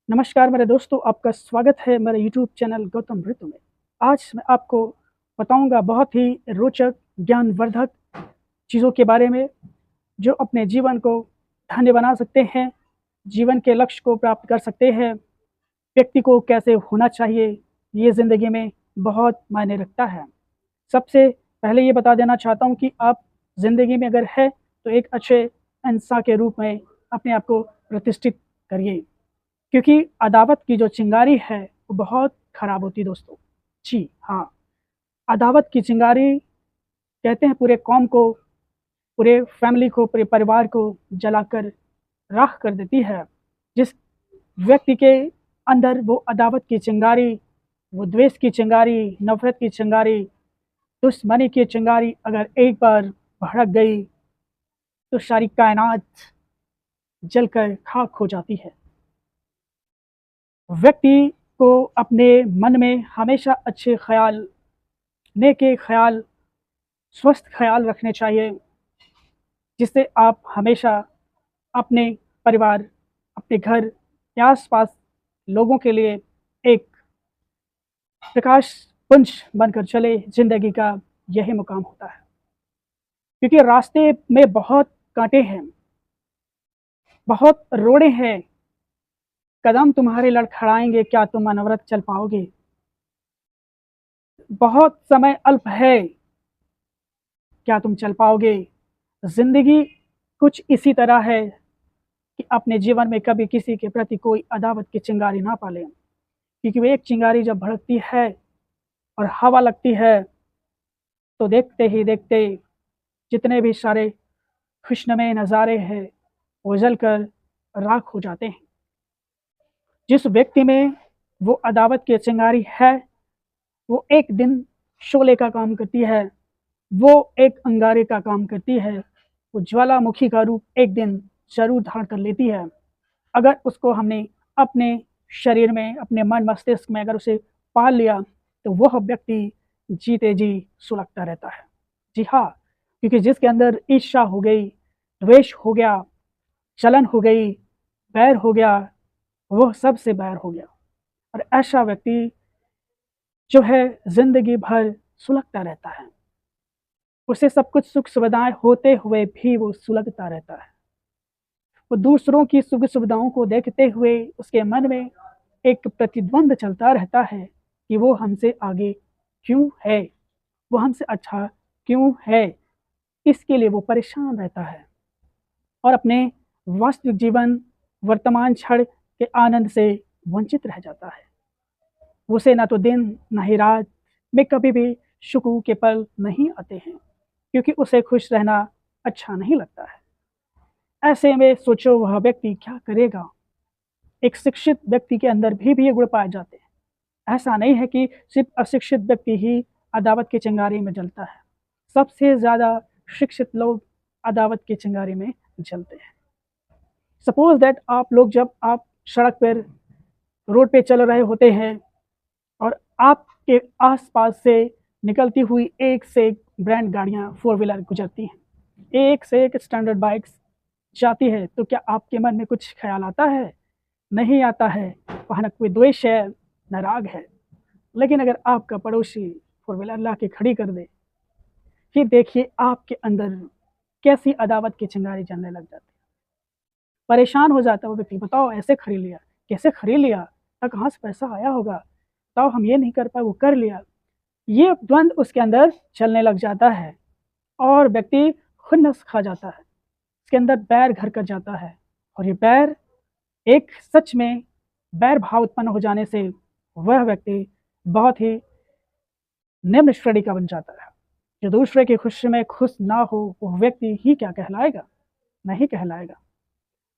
नमस्कार मेरे दोस्तों, आपका स्वागत है मेरे यूट्यूब चैनल गौतम ऋतु में। आज मैं आपको बताऊंगा बहुत ही रोचक, ज्ञानवर्धक चीज़ों के बारे में, जो अपने जीवन को धन्य बना सकते हैं, जीवन के लक्ष्य को प्राप्त कर सकते हैं। व्यक्ति को कैसे होना चाहिए, ये ज़िंदगी में बहुत मायने रखता है। सबसे पहले ये बता देना चाहता हूँ कि आप ज़िंदगी में अगर है, तो एक अच्छे इंसान के रूप में अपने आप को प्रतिष्ठित करिए। क्योंकि अदावत की जो चिंगारी है वो बहुत खराब होती है दोस्तों। जी हाँ, अदावत की चिंगारी कहते हैं पूरे कौम को, पूरे फैमिली को, पूरे परिवार को जलाकर राख कर देती है। जिस व्यक्ति के अंदर वो अदावत की चिंगारी, वो द्वेष की चिंगारी, नफरत की चिंगारी, दुश्मनी की चिंगारी अगर एक बार भड़क गई तो सारी कायनात जलकर खाक हो जाती है। व्यक्ति को अपने मन में हमेशा अच्छे ख्याल, नेके ख्याल, स्वस्थ ख्याल रखने चाहिए, जिससे आप हमेशा अपने परिवार, अपने घर के आस-पास लोगों के लिए एक प्रकाश पुंज बनकर चले। ज़िंदगी का यही मुकाम होता है। क्योंकि रास्ते में बहुत कांटे हैं, बहुत रोड़े हैं, कदम तुम्हारे लड़खड़ाएँगे, क्या तुम अनवरत चल पाओगे? बहुत समय अल्प है, क्या तुम चल पाओगे? ज़िंदगी कुछ इसी तरह है कि अपने जीवन में कभी किसी के प्रति कोई अदावत की चिंगारी ना पालें। क्योंकि वो एक चिंगारी जब भड़कती है और हवा लगती है, तो देखते ही देखते जितने भी सारे खुशनुमे नज़ारे हैं, वो जलकर राख हो जाते हैं। जिस व्यक्ति में वो अदावत की चिंगारी है, वो एक दिन शोले का काम करती है, वो एक अंगारे का काम करती है, वो ज्वालामुखी का रूप एक दिन ज़रूर धारण कर लेती है। अगर उसको हमने अपने शरीर में, अपने मन मस्तिष्क में अगर उसे पाल लिया, तो वह व्यक्ति जीते जी सुलगता रहता है। जी हाँ, क्योंकि जिसके अंदर ईर्ष्या हो गई, द्वेष हो गया, जलन हो गई, बैर हो गया, वह सबसे बैर हो गया। और ऐसा व्यक्ति जो है ज़िंदगी भर सुलगता रहता है। उसे सब कुछ सुख सुविधाएँ होते हुए भी वो सुलगता रहता है। वो दूसरों की सुख सुविधाओं को देखते हुए उसके मन में एक प्रतिद्वंद चलता रहता है कि वो हमसे आगे क्यों है, वो हमसे अच्छा क्यों है। इसके लिए वो परेशान रहता है और अपने वास्तविक जीवन, वर्तमान क्षण के आनंद से वंचित रह जाता है। उसे ना तो दिन ना ही रात में कभी भी सुकून के पल नहीं आते हैं, क्योंकि उसे खुश रहना अच्छा नहीं लगता है। ऐसे में सोचो वह व्यक्ति क्या करेगा। एक शिक्षित व्यक्ति के अंदर भी ये गुण पाए जाते हैं। ऐसा नहीं है कि सिर्फ अशिक्षित व्यक्ति ही अदावत की चिंगारी में जलता है। सबसे ज़्यादा शिक्षित लोग अदावत की चिंगारी में जलते हैं। सपोज़ दैट आप लोग, जब आप सड़क पर, रोड पे चल रहे होते हैं और आपके आस-पास से निकलती हुई एक से एक ब्रांड गाड़ियाँ, फोर व्हीलर गुजरती हैं। एक से एक स्टैंडर्ड बाइक्स जाती है, तो क्या आपके मन में कुछ ख़्याल आता है? नहीं आता है। वहाँ ना कोई द्वेष है, ना राग है। लेकिन अगर आपका पड़ोसी फोर व्हीलर ला के खड़ी कर दे, फिर देखिए आपके अंदर कैसी अदावत की चिंगारी जलने लग जाती है। परेशान हो जाता है वो व्यक्ति, बताओ ऐसे खरीद लिया, कैसे खरीद लिया, कहाँ से पैसा आया होगा, बताओ हम ये नहीं कर पाए, वो कर लिया। ये द्वंद उसके अंदर चलने लग जाता है और व्यक्ति खुन्नस खा जाता है। उसके अंदर बैर घर कर जाता है और ये बैर, एक सच में बैर भाव उत्पन्न हो जाने से वह व्यक्ति बहुत ही निम्न श्रेणी का बन जाता है। जो दूसरे की खुशी में खुश ना हो, वह व्यक्ति ही क्या कहलाएगा? नहीं कहलाएगा।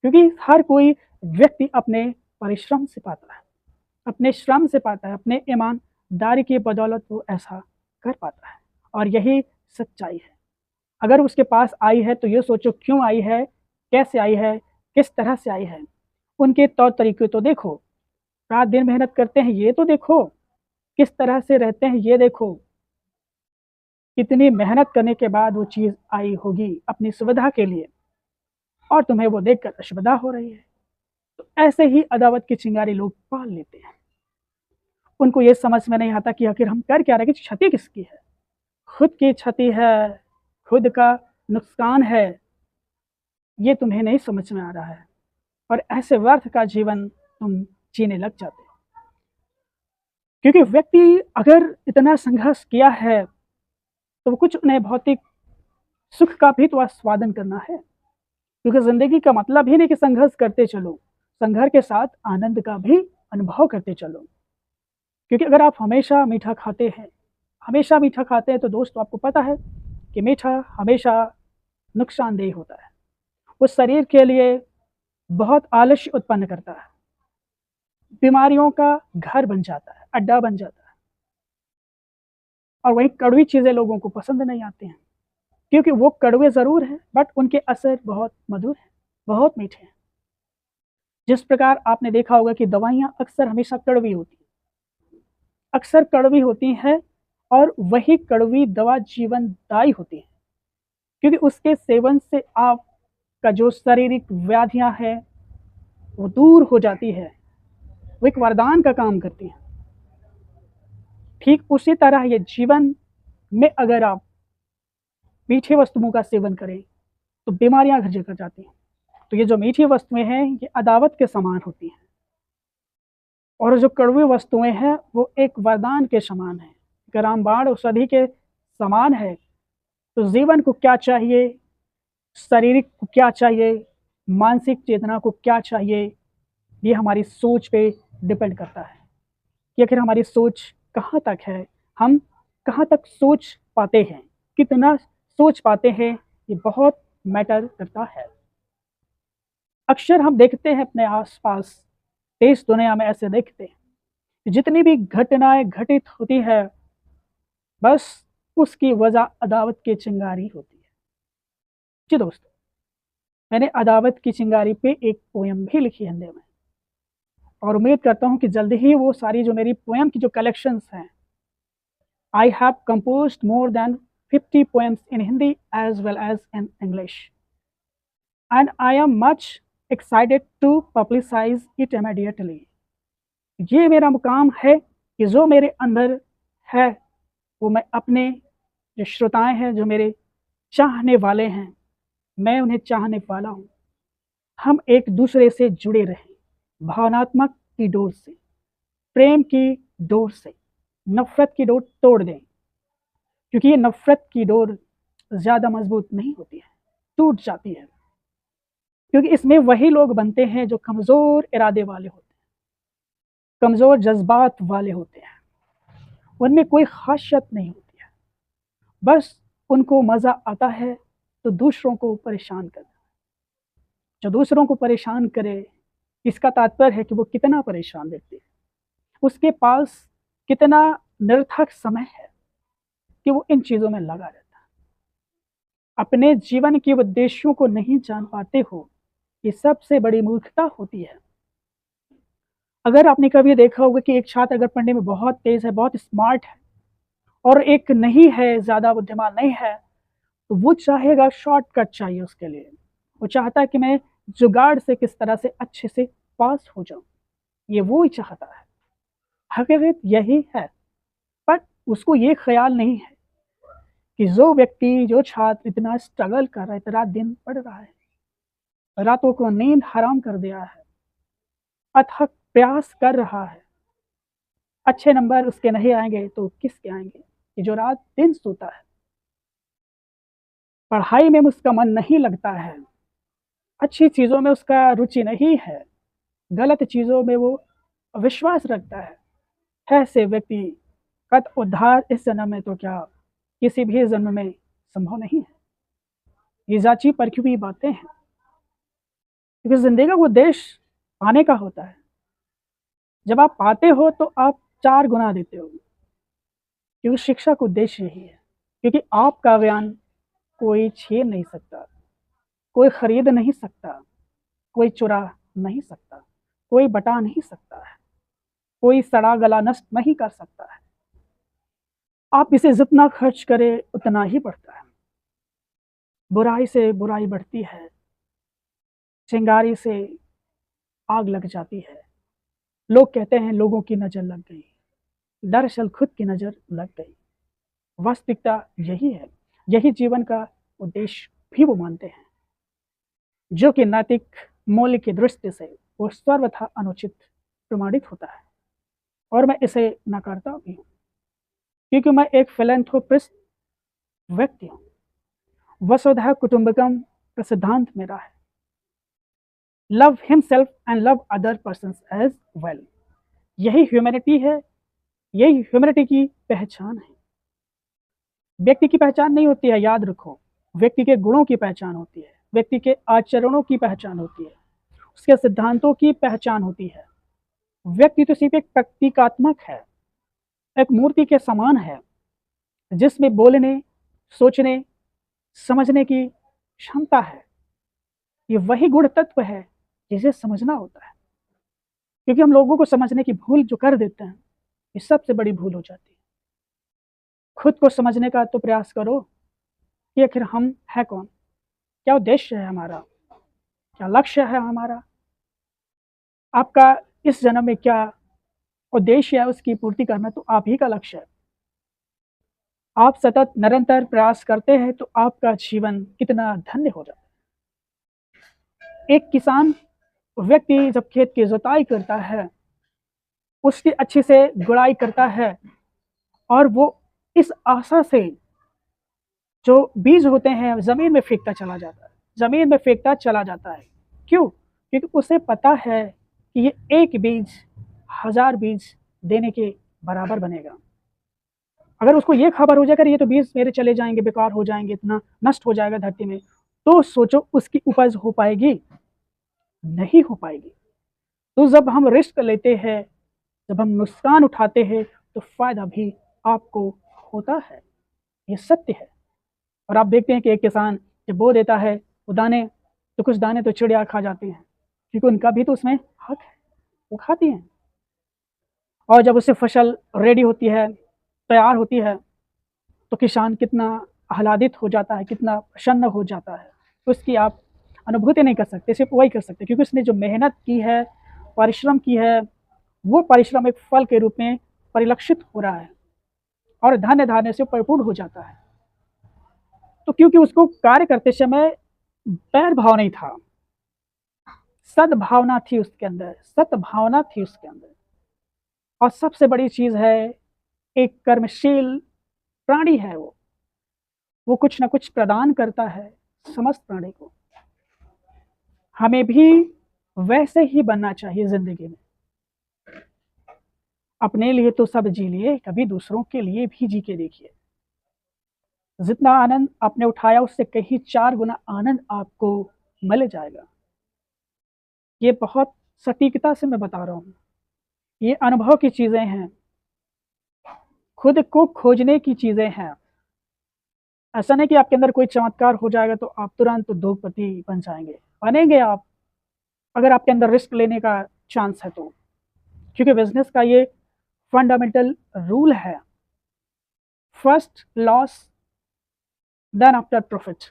क्योंकि हर कोई व्यक्ति अपने परिश्रम से पाता है, अपने श्रम से पाता है, अपने ईमानदारी की बदौलत वो ऐसा कर पाता है और यही सच्चाई है। अगर उसके पास आई है तो ये सोचो क्यों आई है, कैसे आई है, किस तरह से आई है। उनके तौर तरीके तो देखो, रात दिन मेहनत करते हैं ये तो देखो, किस तरह से रहते हैं ये देखो। कितनी मेहनत करने के बाद वो चीज़ आई होगी अपनी सुविधा के लिए, और तुम्हें वो देखकर असुविधा हो रही है। तो ऐसे ही अदावत की चिंगारी लोग पाल लेते हैं। उनको ये समझ में नहीं आता कि आखिर हम कर क्या रहे हैं, कि क्षति किसकी है। खुद की क्षति है, खुद का नुकसान है, ये तुम्हें नहीं समझ में आ रहा है, और ऐसे व्यर्थ का जीवन तुम जीने लग जाते हो। क्योंकि व्यक्ति अगर इतना संघर्ष किया है तो कुछ उन्हें भौतिक सुख का भी तो आस्वादन करना है। क्योंकि जिंदगी का मतलब ही नहीं कि संघर्ष करते चलो, संघर्ष के साथ आनंद का भी अनुभव करते चलो। क्योंकि अगर आप हमेशा मीठा खाते हैं, हमेशा मीठा खाते हैं, तो दोस्तों आपको पता है कि मीठा हमेशा नुकसानदेह होता है। वो शरीर के लिए बहुत आलस्य उत्पन्न करता है, बीमारियों का घर बन जाता है, अड्डा बन जाता है। और वही कड़वी चीज़ें लोगों को पसंद नहीं आती हैं, क्योंकि वो कड़वे ज़रूर हैं बट उनके असर बहुत मधुर हैं, बहुत मीठे हैं। जिस प्रकार आपने देखा होगा कि दवाइयाँ अक्सर हमेशा कड़वी होती हैं, अक्सर कड़वी होती हैं, और वही कड़वी दवा जीवनदायी होती है, क्योंकि उसके सेवन से आपका जो शारीरिक व्याधियाँ हैं वो दूर हो जाती है, वो एक वरदान का काम करती है। ठीक उसी तरह ये जीवन में अगर आप मीठी वस्तुओं का सेवन करें तो बीमारियां घर कर जाती हैं। तो ये जो मीठी वस्तुएं हैं ये अदावत के समान होती हैं, और जो कड़वी वस्तुएं हैं वो एक वरदान के समान है, रामबाण औषधि के समान है। तो जीवन को क्या चाहिए, शारीरिक को क्या चाहिए, मानसिक चेतना को क्या चाहिए, ये हमारी सोच पे डिपेंड करता है कि आखिर हमारी सोच कहाँ तक है, हम कहाँ तक सोच पाते हैं, कितना सोच पाते हैं, ये बहुत मैटर करता है। अक्सर हम देखते हैं अपने आसपास देश दुनिया में, ऐसे देखते हैं कि जितनी भी घटनाएं घटित होती है बस उसकी वजह अदावत की चिंगारी होती है। जी दोस्तों, मैंने अदावत की चिंगारी पे एक पोयम भी लिखी है हिंदी में, और उम्मीद करता हूँ कि जल्दी ही वो सारी जो मेरी पोयम की जो कलेक्शंस हैं, I have composed more than 50 poems in Hindi as well as in English, and I am much excited to publicize it immediately. ये मेरा मुकाम है कि जो मेरे अंदर है वो मैं अपने जो श्रोताएं हैं, जो मेरे चाहने वाले हैं, मैं उन्हें चाहने वाला हूँ, हम एक दूसरे से जुड़े रहें, भावनात्मक की डोर से, प्रेम की डोर से, नफरत की डोर तोड़ दें। क्योंकि ये नफरत की डोर ज़्यादा मजबूत नहीं होती है, टूट जाती है। क्योंकि इसमें वही लोग बनते हैं जो कमज़ोर इरादे वाले होते हैं, कमज़ोर जज्बात वाले होते हैं, उनमें कोई खासियत नहीं होती है, बस उनको मज़ा आता है तो दूसरों को परेशान करना। जो दूसरों को परेशान करे, इसका तात्पर्य है कि वो कितना परेशान व्यक्ति है, उसके पास कितना निरर्थक समय है कि वो इन चीज़ों में लगा रहता है। अपने जीवन के उद्देश्यों को नहीं जान पाते हो, ये सबसे बड़ी मूर्खता होती है। अगर आपने कभी देखा होगा कि एक छात्र अगर पढ़ने में बहुत तेज है, बहुत स्मार्ट है, और एक नहीं है, ज़्यादा बुद्धिमान नहीं है, तो वो चाहेगा शॉर्टकट चाहिए उसके लिए, वो चाहता है कि मैं जुगाड़ से किस तरह से अच्छे से पास हो जाऊं, ये वो ही चाहता है। हकीकत यही है, बट उसको ये ख्याल नहीं है कि जो व्यक्ति, जो छात्र इतना स्ट्रगल कर रहा है, इतना दिन पढ़ रहा है, रातों को नींद हराम कर दिया है, अथक प्रयास कर रहा है, अच्छे नंबर उसके नहीं आएंगे तो किसके आएंगे, कि जो रात दिन सोता है, पढ़ाई में उसका मन नहीं लगता है, अच्छी चीज़ों में उसका रुचि नहीं है, गलत चीज़ों में वो विश्वास रखता है, ऐसे व्यक्ति का उद्धार इस जन्म में तो क्या किसी भी जन्म में संभव नहीं है। ये जांची परखी हुई बातें हैं, क्योंकि जिंदगी का उद्देश्य पाने का होता है। जब आप पाते हो तो आप 4 गुना देते हो, क्योंकि शिक्षा का उद्देश्य यही है। क्योंकि आपका ज्ञान कोई छीन नहीं सकता, कोई खरीद नहीं सकता, कोई चुरा नहीं सकता, कोई बटा नहीं सकता है, कोई सड़ा गला नष्ट नहीं कर सकता है। आप इसे जितना खर्च करें उतना ही बढ़ता है। बुराई से बुराई बढ़ती है, चिंगारी से आग लग जाती है। लोग कहते हैं लोगों की नज़र लग गई, दरअसल खुद की नज़र लग गई। वास्तविकता यही है, यही जीवन का उद्देश्य भी वो मानते हैं, जो कि नैतिक मूल्य की दृष्टि से वो सर्वथा अनुचित प्रमाणित होता है। और मैं इसे नकारता भी हूँ, क्योंकि मैं एक फिलैंथ्रोपिस्ट व्यक्ति हूँ। वसुधैव कुटुंबकम का सिद्धांत मेरा है, love himself and love other persons as well. यही ह्यूमैनिटी है, यही ह्यूमैनिटी की पहचान है। व्यक्ति की पहचान नहीं होती है, याद रखो, व्यक्ति के गुणों की पहचान होती है, व्यक्ति के आचरणों की पहचान होती है, उसके सिद्धांतों की पहचान होती है। व्यक्ति तो सिर्फ एक प्रतीकात्मक है, एक मूर्ति के समान है, जिसमें बोलने, सोचने, समझने की क्षमता है। ये वही गुण तत्व है जिसे समझना होता है, क्योंकि हम लोगों को समझने की भूल जो कर देते हैं, ये सबसे बड़ी भूल हो जाती है। खुद को समझने का तो प्रयास करो कि आखिर हम है कौन, क्या उद्देश्य है हमारा, क्या लक्ष्य है हमारा, आपका इस जन्म में क्या उद्देश्य है, उसकी पूर्ति करना तो आप ही का लक्ष्य है। आप सतत निरंतर प्रयास करते हैं तो आपका जीवन कितना धन्य हो जाता है। एक किसान व्यक्ति जब खेत की जुताई करता है, उसकी अच्छी से गुड़ाई करता है, और वो इस आशा से जो बीज होते हैं जमीन में फेंकता चला जाता है, जमीन में फेंकता चला जाता है। क्यों? क्योंकि उसे पता है कि ये एक बीज 1000 बीज देने के बराबर बनेगा। अगर उसको ये खबर हो जाएगा ये तो बीज मेरे चले जाएंगे, बेकार हो जाएंगे, इतना नष्ट हो जाएगा धरती में, तो सोचो उसकी उपज हो पाएगी? नहीं हो पाएगी। तो जब हम रिस्क लेते हैं, जब हम नुकसान उठाते हैं, तो फायदा भी आपको होता है, ये सत्य है। और आप देखते हैं कि एक किसान जब बो देता है वो दाने, तो कुछ दाने तो चिड़िया खा जाती हैं, क्योंकि उनका भी तो उसमें हक है, वो खाती हैं। और जब उससे फसल रेडी होती है, तैयार होती है, तो किसान कितना आह्लादित हो जाता है, कितना प्रसन्न हो जाता है। तो उसकी आप अनुभूति नहीं कर सकते, सिर्फ वही कर सकते, क्योंकि उसने जो मेहनत की है, परिश्रम की है, वो परिश्रम एक फल के रूप में परिलक्षित हो रहा है और धन्य धान्य से परिपूर्ण हो जाता है। तो क्योंकि उसको कार्य करते समय बैर भाव नहीं था, सद्भावना थी उसके अंदर, सद्भावना थी उसके अंदर। और सबसे बड़ी चीज है, एक कर्मशील प्राणी है वो कुछ ना कुछ प्रदान करता है समस्त प्राणी को। हमें भी वैसे ही बनना चाहिए जिंदगी में। अपने लिए तो सब जी लिए, कभी दूसरों के लिए भी जी के देखिए। जितना आनंद आपने उठाया उससे कहीं 4 गुना आनंद आपको मिल जाएगा। ये बहुत सटीकता से मैं बता रहा हूँ, ये अनुभव की चीजें हैं, खुद को खोजने की चीजें हैं। ऐसा नहीं कि आपके अंदर कोई चमत्कार हो जाएगा तो आप तुरंत उद्योगपति बन जाएंगे, बनेंगे आप, अगर आपके अंदर रिस्क लेने का चांस है तो। क्योंकि बिजनेस का ये फंडामेंटल रूल है, first loss then after profit.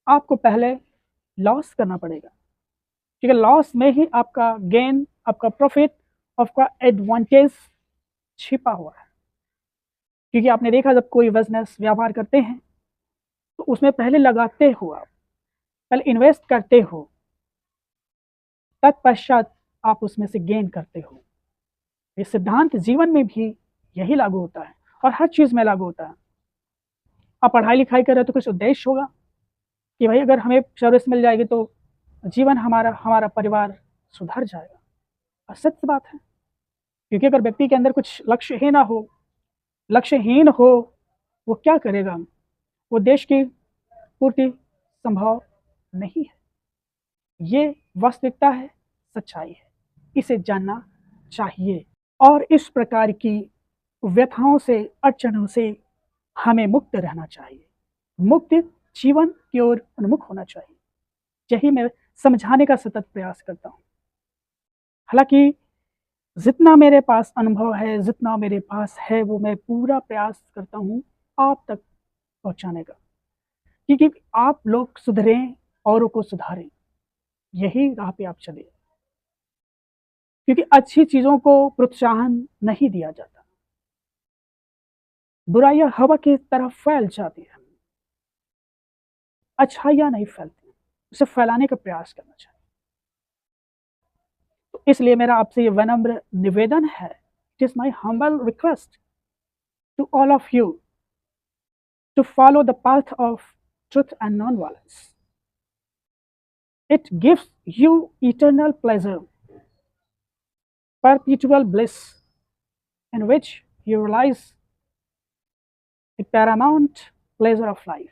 आपको पहले लॉस करना पड़ेगा, क्योंकि लॉस में ही आपका गेन, आपका प्रॉफिट, आपका एडवांटेज छिपा हुआ है। क्योंकि आपने देखा जब कोई बिजनेस व्यापार करते हैं तो उसमें पहले लगाते हो, आप पहले इन्वेस्ट करते हो, तत्पश्चात आप उसमें से गेन करते हो। ये सिद्धांत जीवन में भी यही लागू होता है और हर चीज में लागू होता है। आप पढ़ाई लिखाई कर रहे हो तो कुछ उद्देश्य होगा कि भाई अगर हमें सर्विस मिल जाएगी तो जीवन हमारा, हमारा परिवार सुधर जाएगा। और सत्य बात है, क्योंकि अगर व्यक्ति के अंदर कुछ लक्ष्य ही ना हो, लक्ष्यहीन हो, वो क्या करेगा? वो देश की पूर्ति संभव नहीं है। ये वास्तविकता है, सच्चाई है, इसे जानना चाहिए। और इस प्रकार की व्यथाओं से, अड़चनों से हमें मुक्त रहना चाहिए, मुक्त जीवन की ओर उन्मुख होना चाहिए। यही मैं समझाने का सतत प्रयास करता हूँ। हालांकि जितना मेरे पास अनुभव है, जितना मेरे पास है, वो मैं पूरा प्रयास करता हूँ आप तक पहुँचाने का, क्योंकि आप लोग सुधरें, औरों को सुधारें, यही राह पे आप चले। क्योंकि अच्छी चीज़ों को प्रोत्साहन नहीं दिया जाता। बुराइयां हवा की तरह फैल जाती है, अच्छाइयाँ नहीं फैलती, उसे फैलाने का प्रयास करना चाहिए। तो इसलिए मेरा आपसे ये विनम्र निवेदन है, it is my humble request to all of you to follow the path of truth and non violence. It gives you eternal pleasure, perpetual bliss, in which you realize the paramount pleasure of life.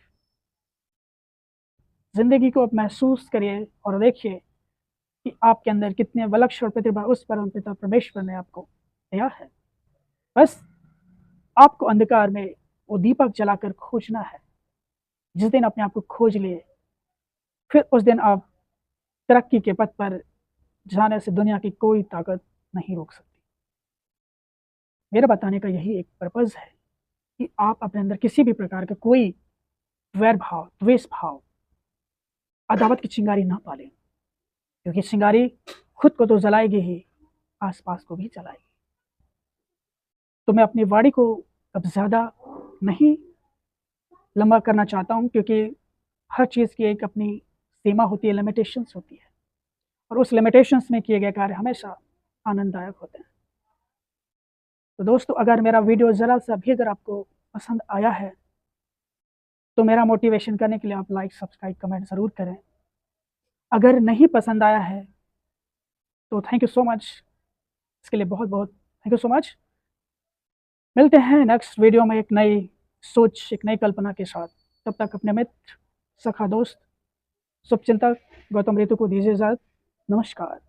जिंदगी को अब महसूस करिए और देखिए कि आपके अंदर कितने विलक्षण प्रतिभा उस परम पिता परमेश्वर ने आपको दिया है। बस आपको अंधकार में वो दीपक जलाकर खोजना है। जिस दिन अपने आप को खोज लिए, फिर उस दिन आप तरक्की के पथ पर जाने से दुनिया की कोई ताकत नहीं रोक सकती। मेरा बताने का यही एक पर्पज़ है कि आप अपने अंदर किसी भी प्रकार का कोई वैर भाव, द्वेष भाव, अदावत की चिंगारी ना पालें, क्योंकि चिंगारी खुद को तो जलाएगी ही, आसपास को भी जलाएगी। तो मैं अपनी वाणी को अब ज़्यादा नहीं लंबा करना चाहता हूँ, क्योंकि हर चीज़ की एक अपनी सीमा होती है, लिमिटेशंस होती है, और उस लिमिटेशंस में किए गए कार्य हमेशा आनंददायक होते हैं। तो दोस्तों, अगर मेरा वीडियो ज़रा सा भी अगर आपको पसंद आया है, तो मेरा मोटिवेशन करने के लिए आप लाइक, सब्सक्राइब, कमेंट ज़रूर करें। अगर नहीं पसंद आया है तो थैंक यू सो मच, इसके लिए बहुत बहुत थैंक यू सो मच। मिलते हैं नेक्स्ट वीडियो में एक नई सोच, एक नई कल्पना के साथ। तब तक अपने मित्र, सखा, दोस्त, शुभचिंतक गौतम ऋतु को दीजिए इजाज़त। नमस्कार।